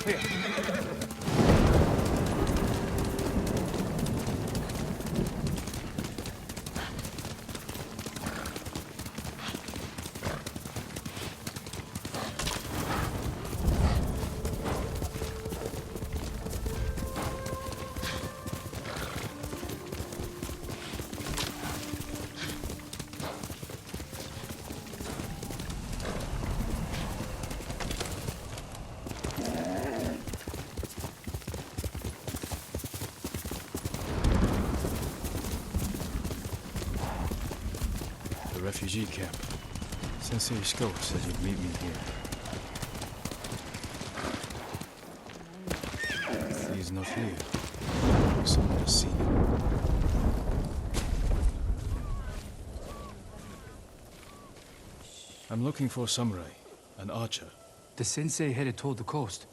clear. Refugee camp. Sensei Ishiko said you'd meet me here. He's not here. Someone has seen him. I'm looking for a samurai, an archer. The sensei headed toward the coast.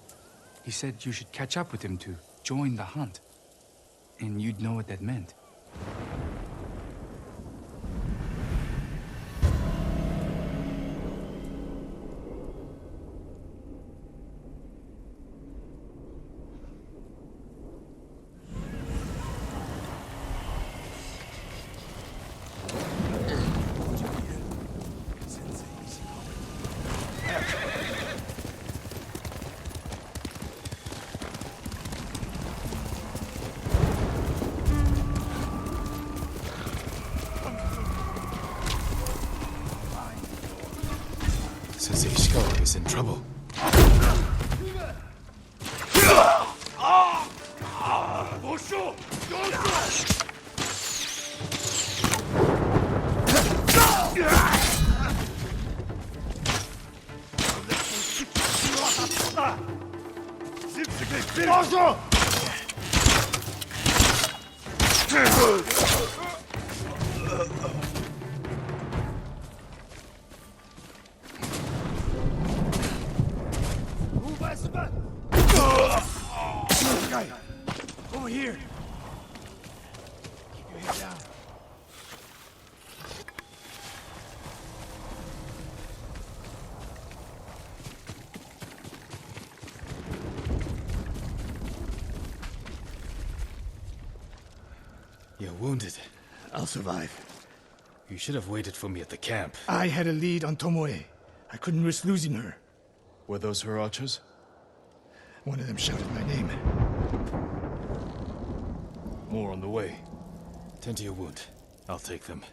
He said you should catch up with him to join the hunt. And you'd know what that meant. Sensei Ishikawa is in trouble. Over here. Keep your head down. You're wounded. I'll survive. You should have waited for me at the camp. I had a lead on Tomoe. I couldn't risk losing her. Were those her archers? One of them shouted my name. More on the way. Tend to your wound. I'll take them.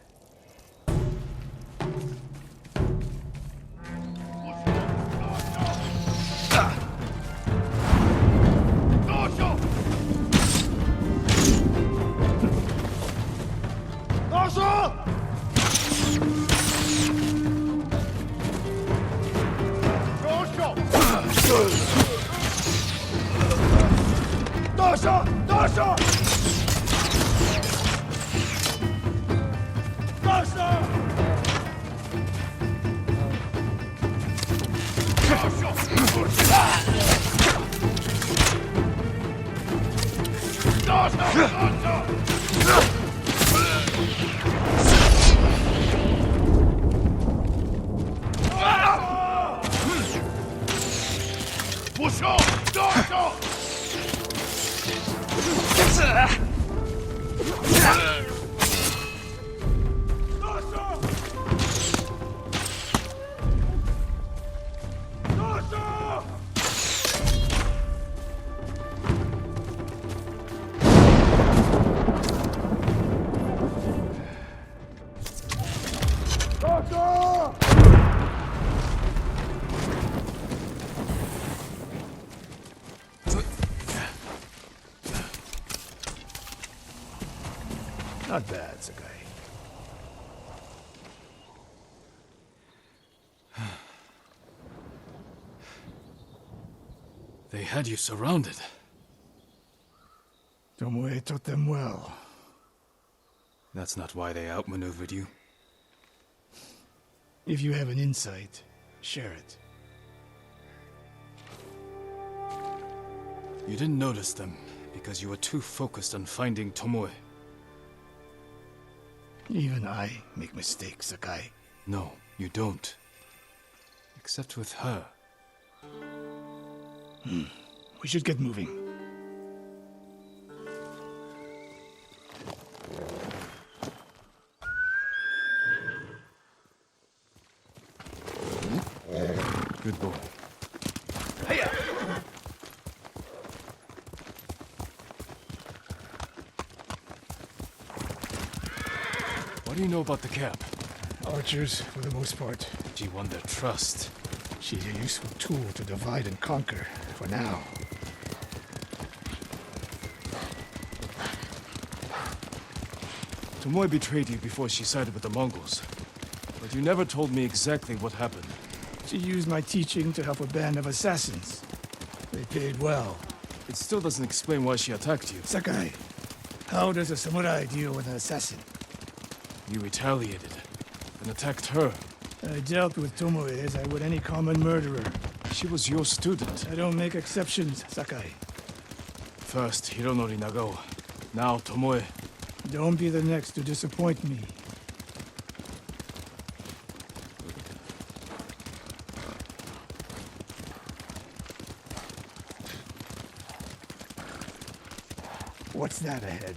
Not bad, Sakai. They had you surrounded. Tomoe taught them well. That's not why they outmaneuvered you. If you have an insight, share it. You didn't notice them because you were too focused on finding Tomoe. Even I make mistakes, Sakai. No, you don't. Except with her. We should get moving. Good boy. What do you know about the camp? Archers, for the most part. She won their trust. She's a useful tool to divide and conquer, for now. Tomoe betrayed you before she sided with the Mongols. But you never told me exactly what happened. She used my teaching to help a band of assassins. They paid well. It still doesn't explain why she attacked you. Sakai, how does a samurai deal with an assassin? You retaliated, and attacked her. I dealt with Tomoe as I would any common murderer. She was your student. I don't make exceptions, Sakai. First, Hironori Nagao. Now, Tomoe. Don't be the next to disappoint me. What's that ahead?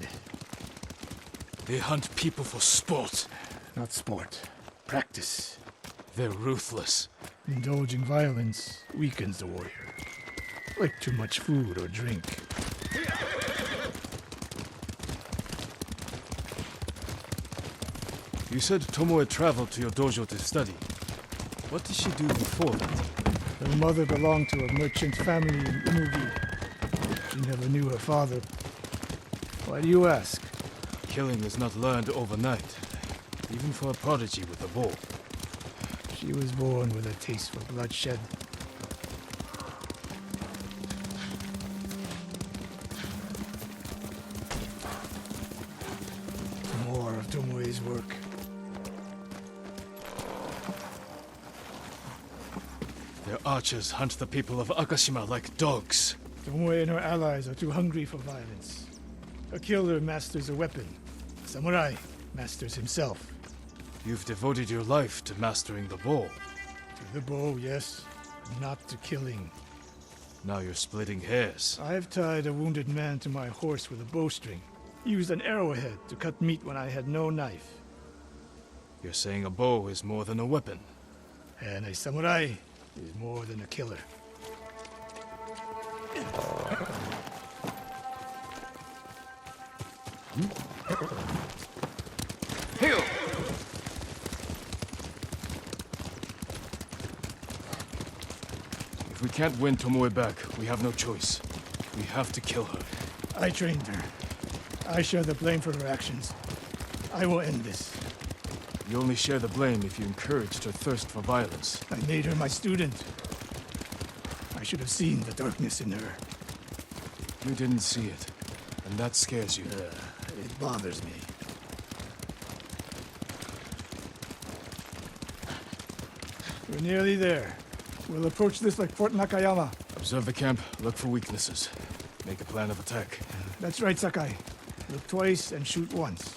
They hunt people for sport. Not sport. Practice. They're ruthless. Indulging violence weakens the warrior. Like too much food or drink. You said Tomoe traveled to your dojo to study. What did she do before that? Her mother belonged to a merchant family in Umugi. She never knew her father. Why do you ask? Killing is not learned overnight, even for a prodigy with a bow. She was born with a taste for bloodshed. More of Tomoe's work. Their archers hunt the people of Akashima like dogs. Tomoe and her allies are too hungry for violence. A killer masters a weapon. A samurai masters himself. You've devoted your life to mastering the bow. To the bow, yes. Not to killing. Now you're splitting hairs. I've tied a wounded man to my horse with a bowstring. Used an arrowhead to cut meat when I had no knife. You're saying a bow is more than a weapon. And a samurai is more than a killer. If we can't win Tomoe back, we have no choice. We have to kill her. I trained her. I share the blame for her actions. I will end this. You only share the blame if you encouraged her thirst for violence. I made her my student. I should have seen the darkness in her. You didn't see it, and that scares you. It bothers me. We're nearly there. We'll approach this like Fort Nakayama. Observe the camp, look for weaknesses. Make a plan of attack. That's right, Sakai. Look twice and shoot once.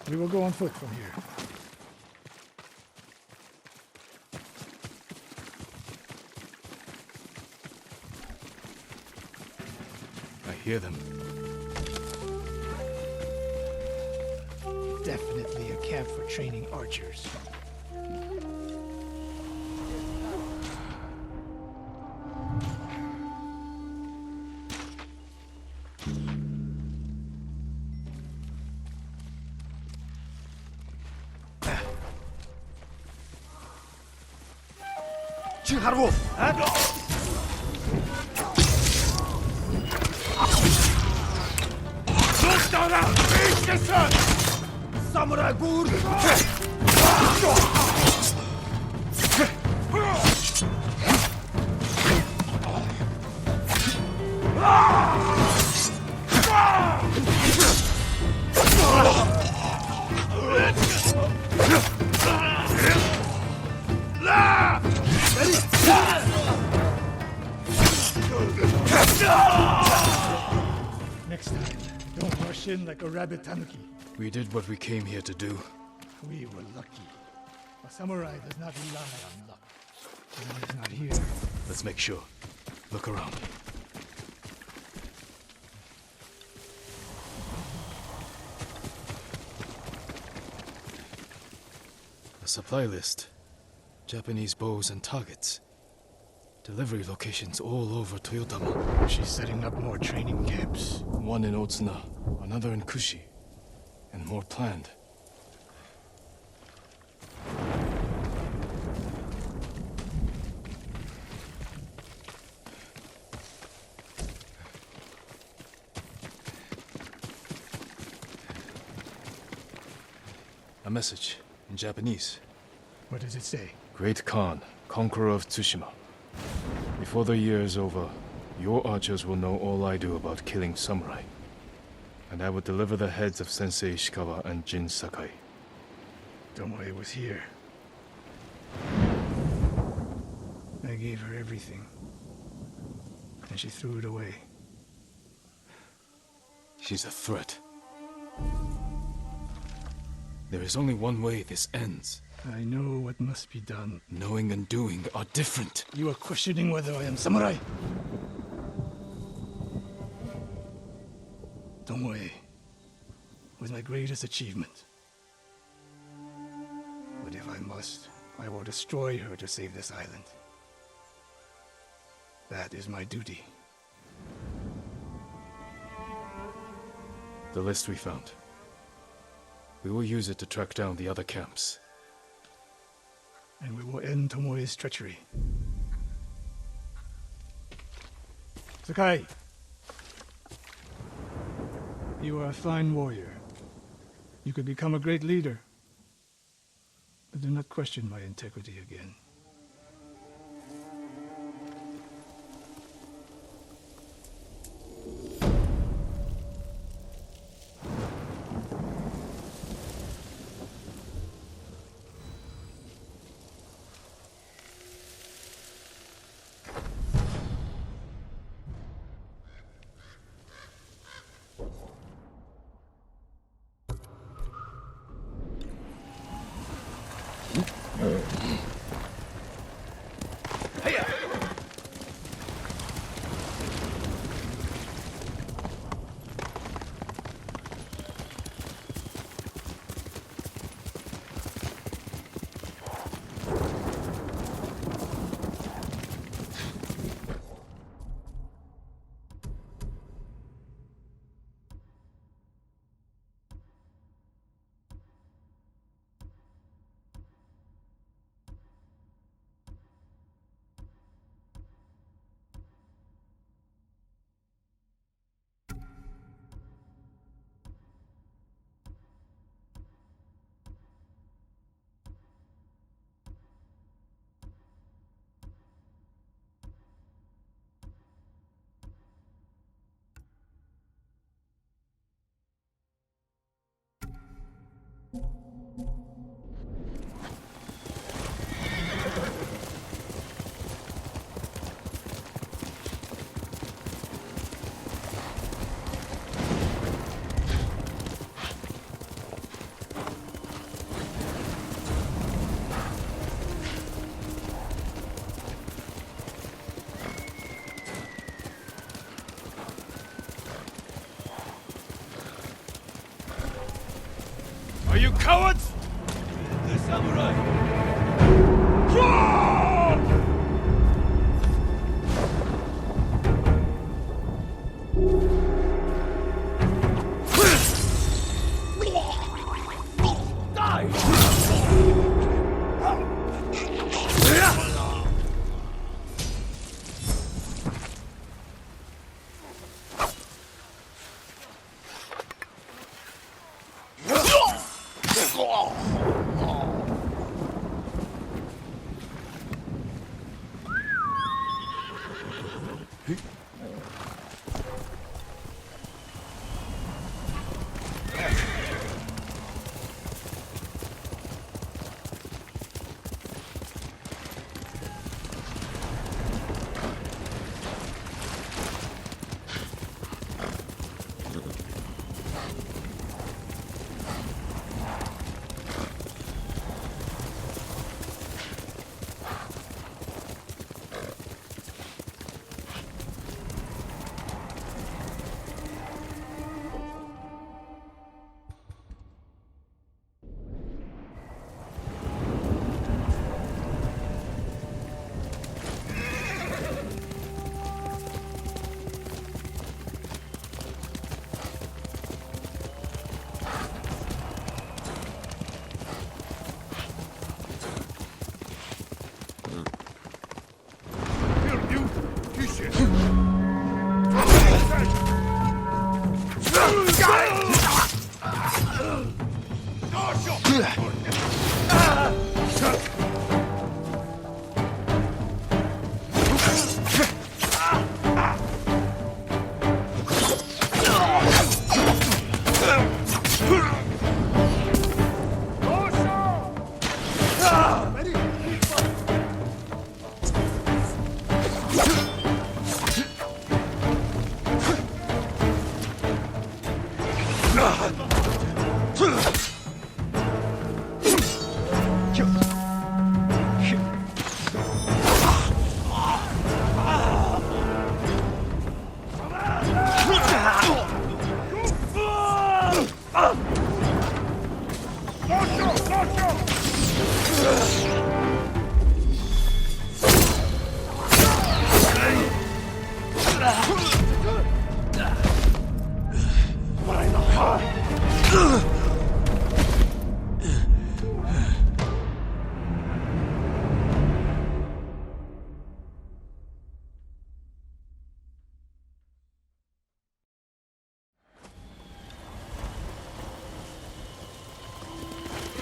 We will go on foot from here. I hear them. Definitely a camp for training archers. Next time, don't rush in like a rabbit tanuki. We did what we came here to do. We were lucky. A samurai does not rely on luck. And he's not here. Let's make sure. Look around. A supply list. Japanese bows and targets. Delivery locations all over Toyotama. She's setting up more training camps. One in Otsuna, another in Kushi, and more planned. A message in Japanese. What does it say? Great Khan, conqueror of Tsushima. Before the year is over, your archers will know all I do about killing samurai. And I will deliver the heads of Sensei Ishikawa and Jin Sakai. Tomoe was here. I gave her everything. And she threw it away. She's a threat. There is only one way this ends. I know what must be done. Knowing and doing are different. You are questioning whether I am samurai? Tomoe was my greatest achievement. But if I must, I will destroy her to save this island. That is my duty. The list we found. We will use it to track down the other camps. And we will end Tomoe's treachery. Sakai! You are a fine warrior. You could become a great leader. But do not question my integrity again. Are you cowards? The samurai!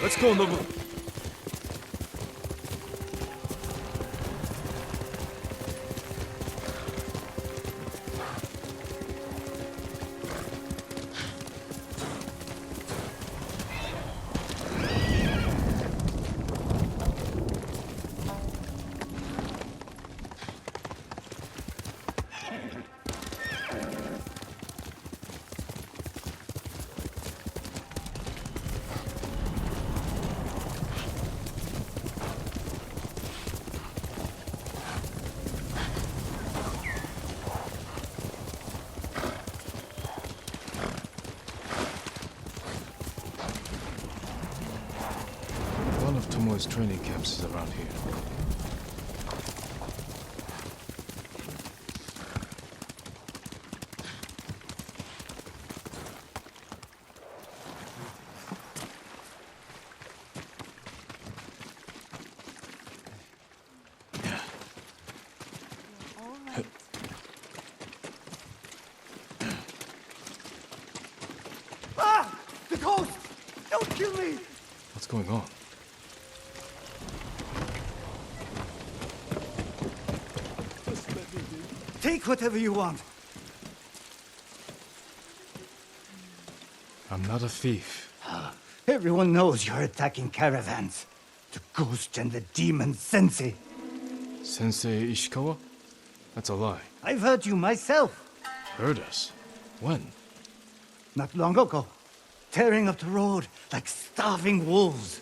Let's go, Nobu. One of Tomoe's training camps is around here. Ah! The ghost! Don't kill me! What's going on? Take whatever you want. I'm not a thief. Everyone knows you're attacking caravans. The ghost and the demon Sensei. Sensei Ishikawa? That's a lie. I've heard you myself. Heard us? When? Not long ago. Tearing up the road like starving wolves.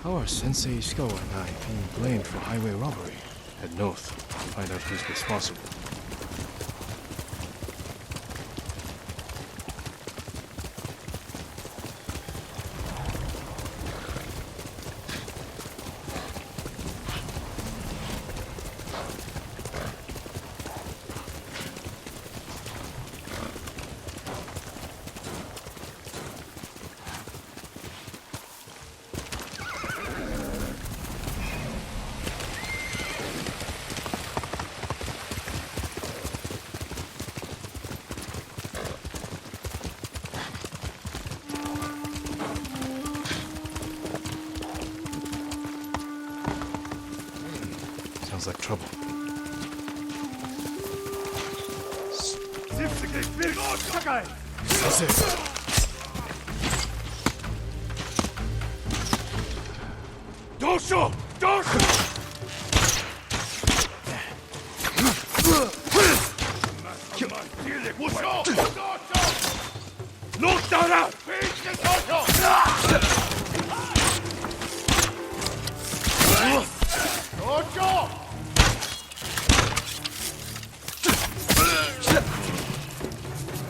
How are Sensei Ishikawa and I being blamed for highway robbery? Head north to find out who's responsible. Sounds like trouble. Sensei! Dosho! Dosho!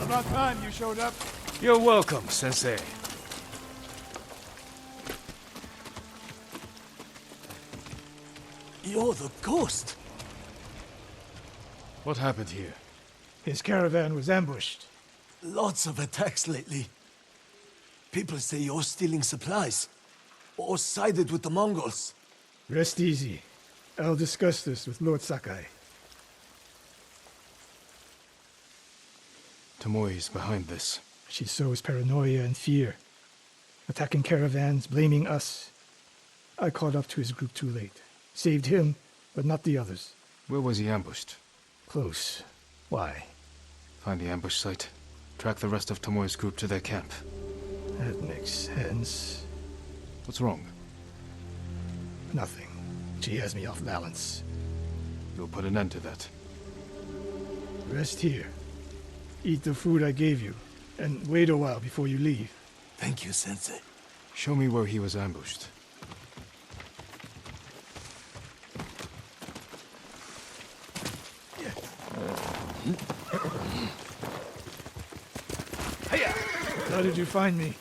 About time you showed up. You're welcome, Sensei. You're the ghost. What happened here? His caravan was ambushed. Lots of attacks lately. People say you're stealing supplies. or sided with the Mongols? Rest easy. I'll discuss this with Lord Sakai. Tomoe is behind this. She sows paranoia and fear, attacking caravans, blaming us. I caught up to his group too late. Saved him, but not the others. Where was he ambushed? Close. Why? Find the ambush site. Track the rest of Tomoe's group to their camp. That makes sense. What's wrong? Nothing. She has me off balance. You'll put an end to that. Rest here. Eat the food I gave you, and wait a while before you leave. Thank you, Sensei. Show me where he was ambushed. How did you find me?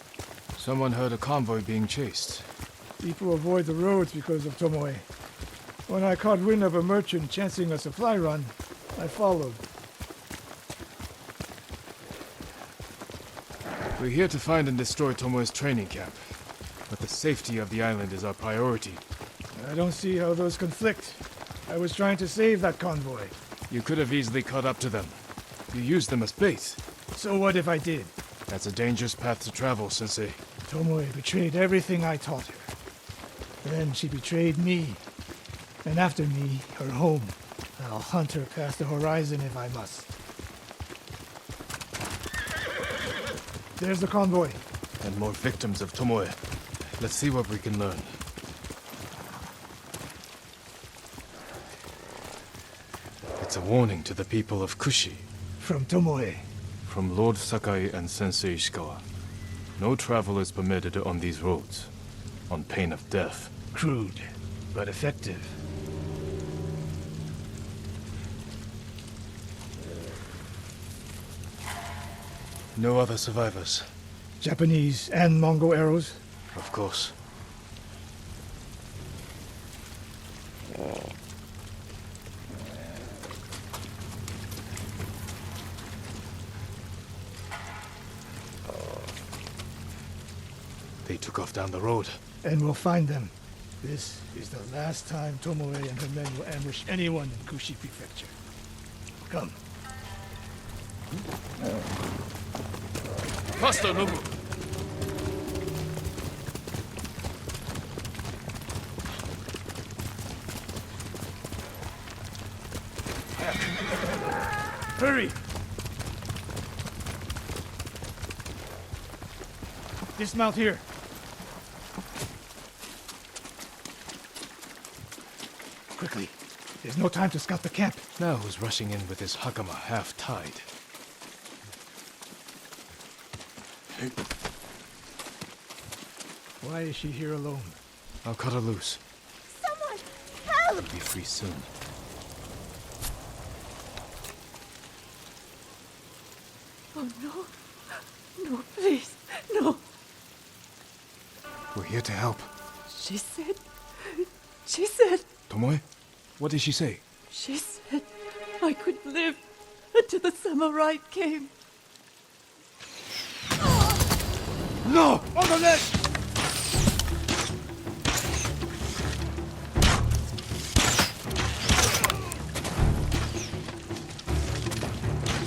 Someone heard a convoy being chased. People avoid the roads because of Tomoe. When I caught wind of a merchant chancing a supply run, I followed. We're here to find and destroy Tomoe's training camp. But the safety of the island is our priority. I don't see how those conflict. I was trying to save that convoy. You could have easily caught up to them. You used them as bait. So what if I did? That's a dangerous path to travel, Sensei. Tomoe betrayed everything I taught her. Then she betrayed me. And after me, her home. I'll hunt her past the horizon if I must. There's the convoy. And more victims of Tomoe. Let's see what we can learn. It's a warning to the people of Kushi. From Tomoe. From Lord Sakai and Sensei Ishikawa. No travel is permitted on these roads, on pain of death. Crude, but effective. No other survivors. Japanese and Mongol arrows. Of course. They took off down the road. And we'll find them. This is the last time Tomoe and her men will ambush anyone in Kushi Prefecture. Come. Master Nobu! Hurry! Dismount here. Quickly. There's no time to scout the camp. Now who's rushing in with his hakama half-tied? Why is she here alone? I'll cut her loose. Someone help! Be free soon. Oh no. No, please. No. We're here to help. She said. Tomoe? What did she say? She said I could live until the samurai came. No! On the ledge!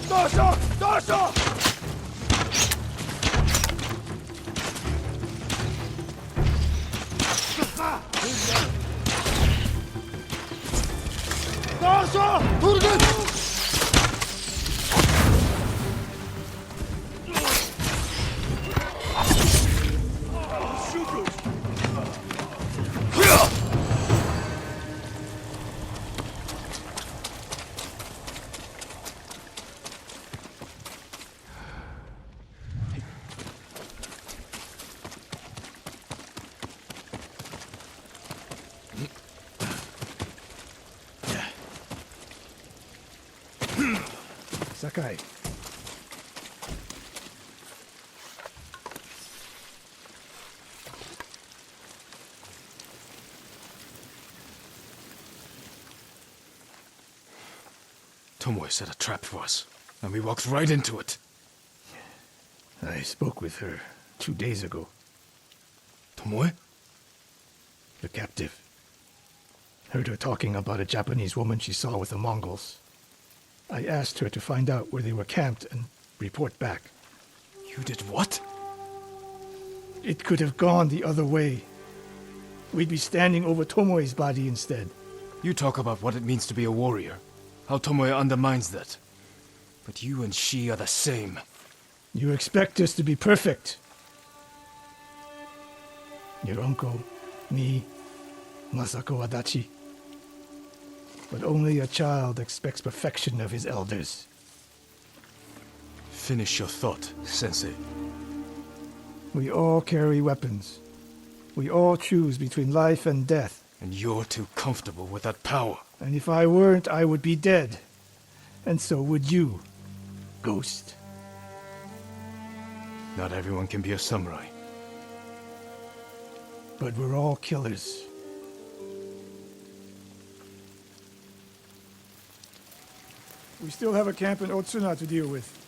Dorso! Dorso! Dorso! Turgut! Sakai. Tomoe set a trap for us, and we walked right into it. I spoke with her 2 days ago. Tomoe? the captive. Heard her talking about a Japanese woman she saw with the Mongols. I asked her to find out where they were camped and report back. You did what? It could have gone the other way. We'd be standing over Tomoe's body instead. You talk about what it means to be a warrior. How Tomoe undermines that. But you and she are the same. You expect us to be perfect. Your uncle, me, Masako Adachi. But only a child expects perfection of his elders. Finish your thought, Sensei. We all carry weapons. We all choose between life and death. And you're too comfortable with that power. And if I weren't, I would be dead. And so would you, Ghost. Not everyone can be a samurai. But we're all killers. We still have a camp in Otsuna to deal with.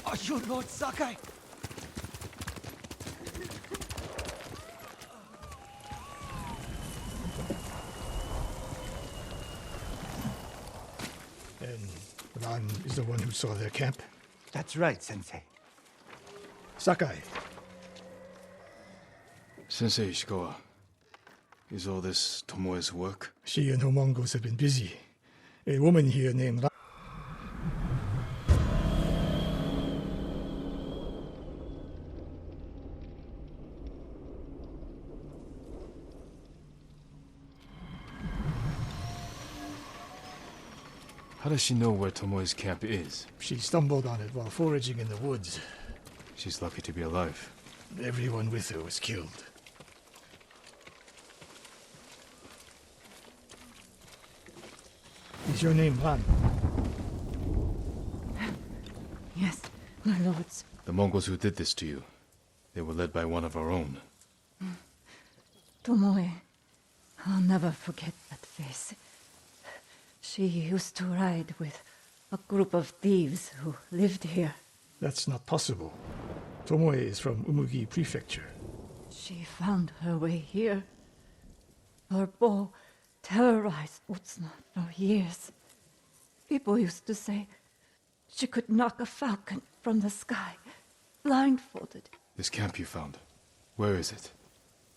Are you Lord Sakai? And Ran is the one who saw their camp. That's right, Sensei. Sakai, Sensei Ishikawa, is all this Tomoe's work? she and her Mongols have been busy. A woman here named Ran. How does she know where Tomoe's camp is? She stumbled on it while foraging in the woods. She's lucky to be alive. Everyone with her was killed. Is your name Lan? Yes, my lords. The Mongols who did this to you, they were led by one of our own. Tomoe. I'll never forget that face. She used to ride with a group of thieves who lived here. That's not possible. Tomoe is from Umugi Prefecture. She found her way here. Her bow terrorized Utsuna for years. People used to say she could knock a falcon from the sky, blindfolded. This camp you found, where is it?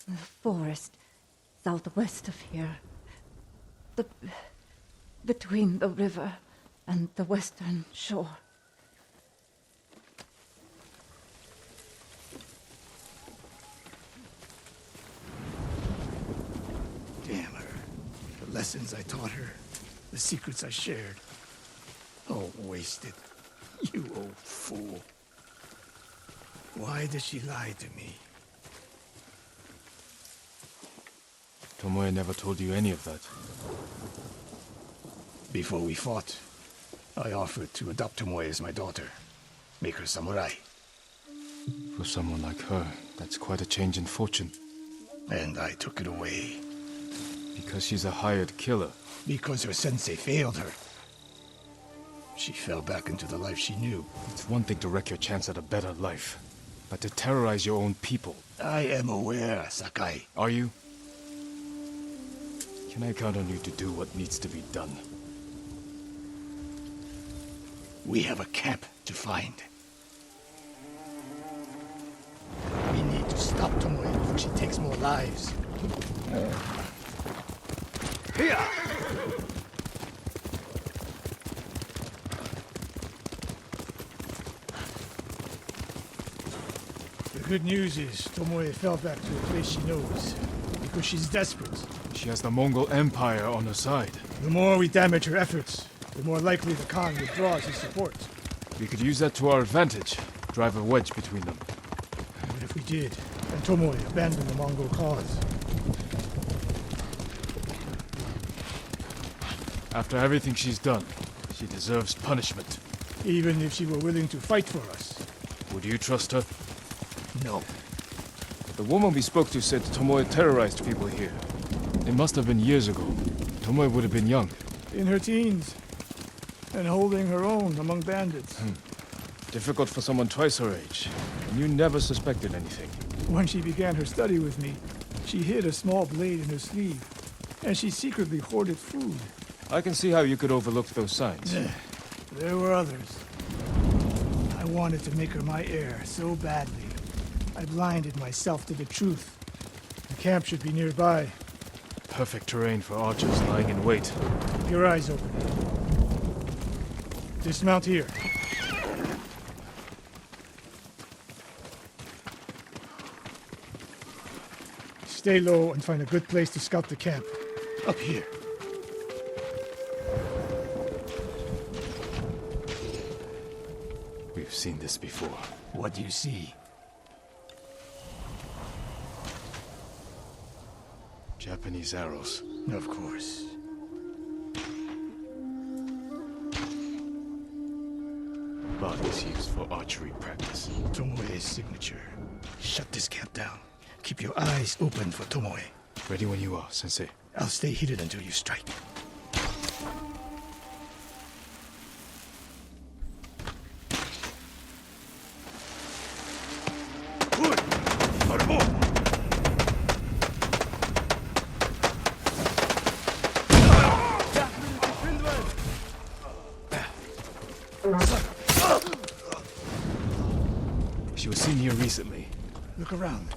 The forest southwest of here. Between the river and the western shore. Damn her. The lessons I taught her, the secrets I shared. All wasted. You old fool. Why did she lie to me? Tomoe never told you any of that. Before we fought, I offered to adopt Tomoe as my daughter. Make her samurai. For someone like her, that's quite a change in fortune. And I took it away. Because she's a hired killer. Because her sensei failed her. She fell back into the life she knew. It's one thing to wreck your chance at a better life, but to terrorize your own people. I am aware, Sakai. Are you? Can I count on you to do what needs to be done? We have a camp to find. We need to stop Tomoe before she takes more lives. Here! The good news is Tomoe fell back to a place she knows. Because she's desperate. She has the Mongol Empire on her side. The more we damage her efforts, the more likely the Khan withdraws his support. We could use that to our advantage. Drive a wedge between them. But if we did, then Tomoe abandoned the Mongol cause. After everything she's done, she deserves punishment. Even if she were willing to fight for us. Would you trust her? No. The woman we spoke to said Tomoe terrorized people here. It must have been years ago. Tomoe would have been young. In her teens. And holding her own among bandits. Difficult for someone twice her age. And you never suspected anything. When she began her study with me, she hid a small blade in her sleeve. And she secretly hoarded food. I can see how you could overlook those signs. There were others. I wanted to make her my heir so badly. I blinded myself to the truth. The camp should be nearby. Perfect terrain for archers lying in wait. Keep your eyes open. Dismount here. Stay low and find a good place to scout the camp. Up here. We've seen this before. What do you see? Japanese arrows. Of course. Bodies used for archery practice. Tomoe's signature. Shut this camp down. Keep your eyes open for Tomoe. Ready when you are, Sensei. I'll stay hidden until you strike. She was seen here recently. Look around.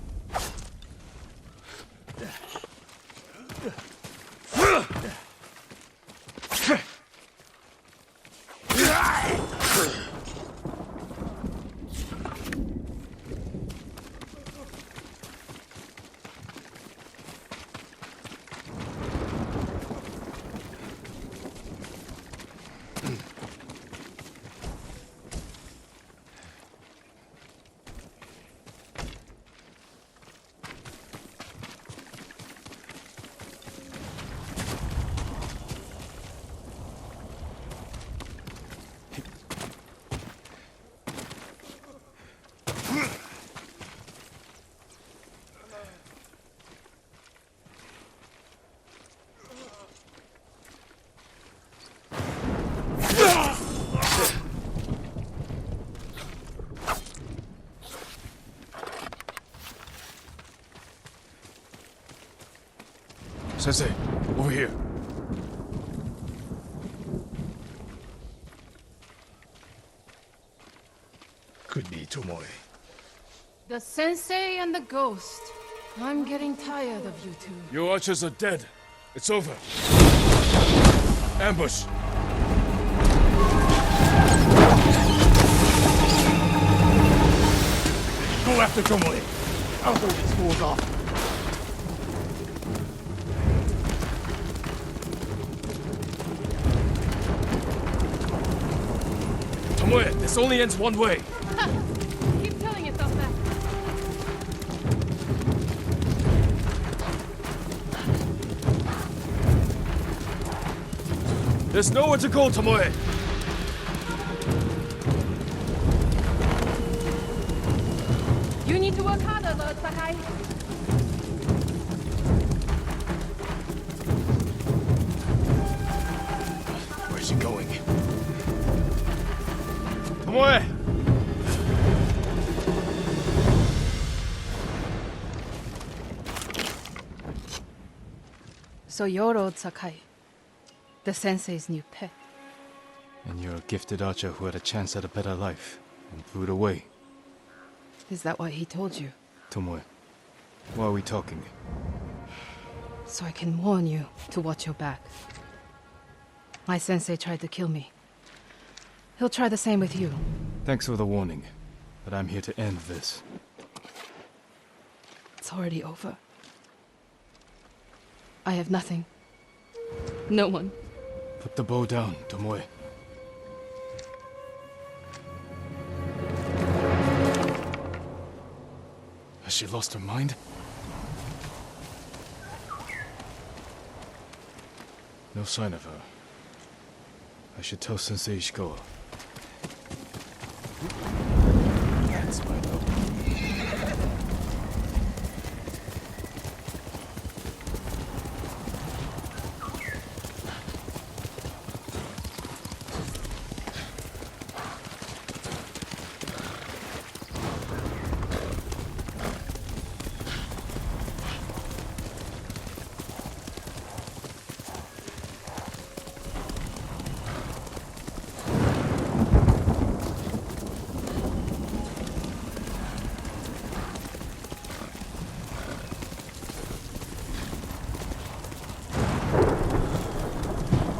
Sensei, over here. Could be Tomoe. The sensei and the ghost. I'm getting tired of you two. Your archers are dead. It's over. Ambush! Go after Tomoe. I'll hold these fools off. Tomoe, this only ends one way. Keep telling yourself that. There's nowhere to go, Tomoe. You need to work harder, Lord Sakai. Where's she going? Tomoe! So you're Lord Sakai, the sensei's new pet. And you're a gifted archer who had a chance at a better life and threw it away. Is that what he told you? Tomoe, why are we talking? So I can warn you to watch your back. My sensei tried to kill me. He'll try the same with you. Thanks for the warning, but I'm here to end this. It's already over. I have nothing. No one. Put the bow down, Tomoe. Has she lost her mind? No sign of her. I should tell Sensei Ishikawa. That's my love.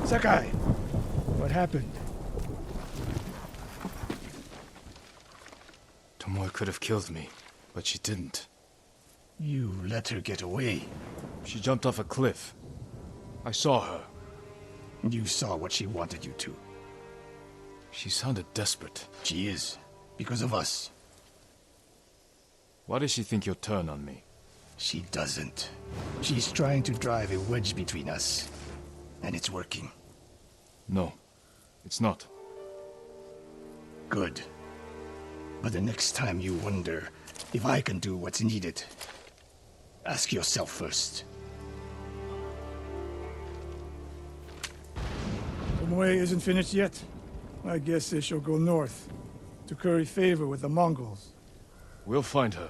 Sakai, what happened? Tomoe could have killed me, but she didn't. You let her get away. She jumped off a cliff. I saw her. You saw what she wanted you to. She sounded desperate. She is, because of us. Why does she think you'll turn on me? She doesn't. She's trying to drive a wedge between us. And it's working. No, it's not. Good. But the next time you wonder if I can do what's needed, ask yourself first. Tomoe isn't finished yet. I guess they shall go north, to curry favor with the Mongols. We'll find her.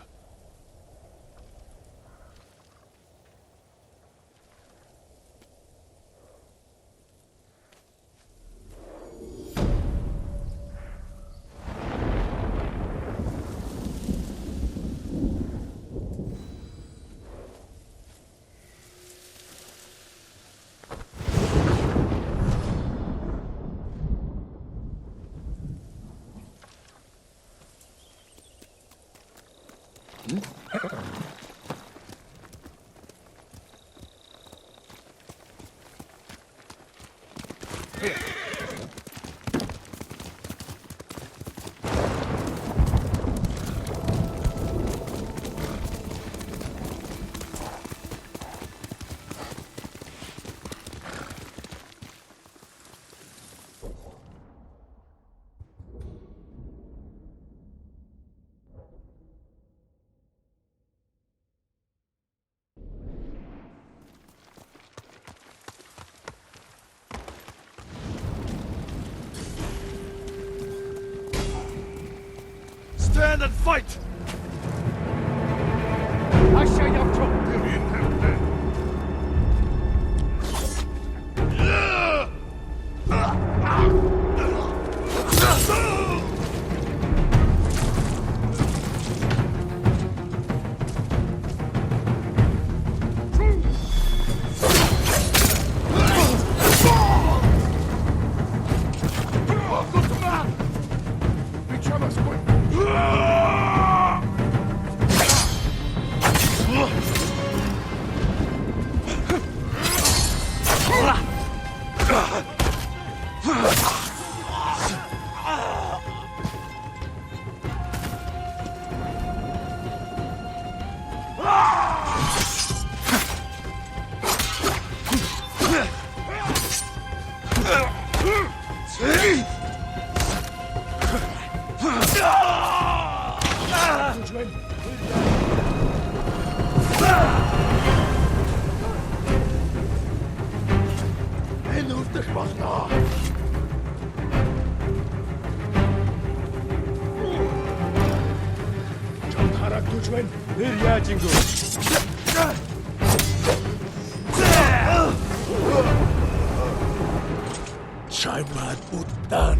Stand and fight! Chaimat Utan.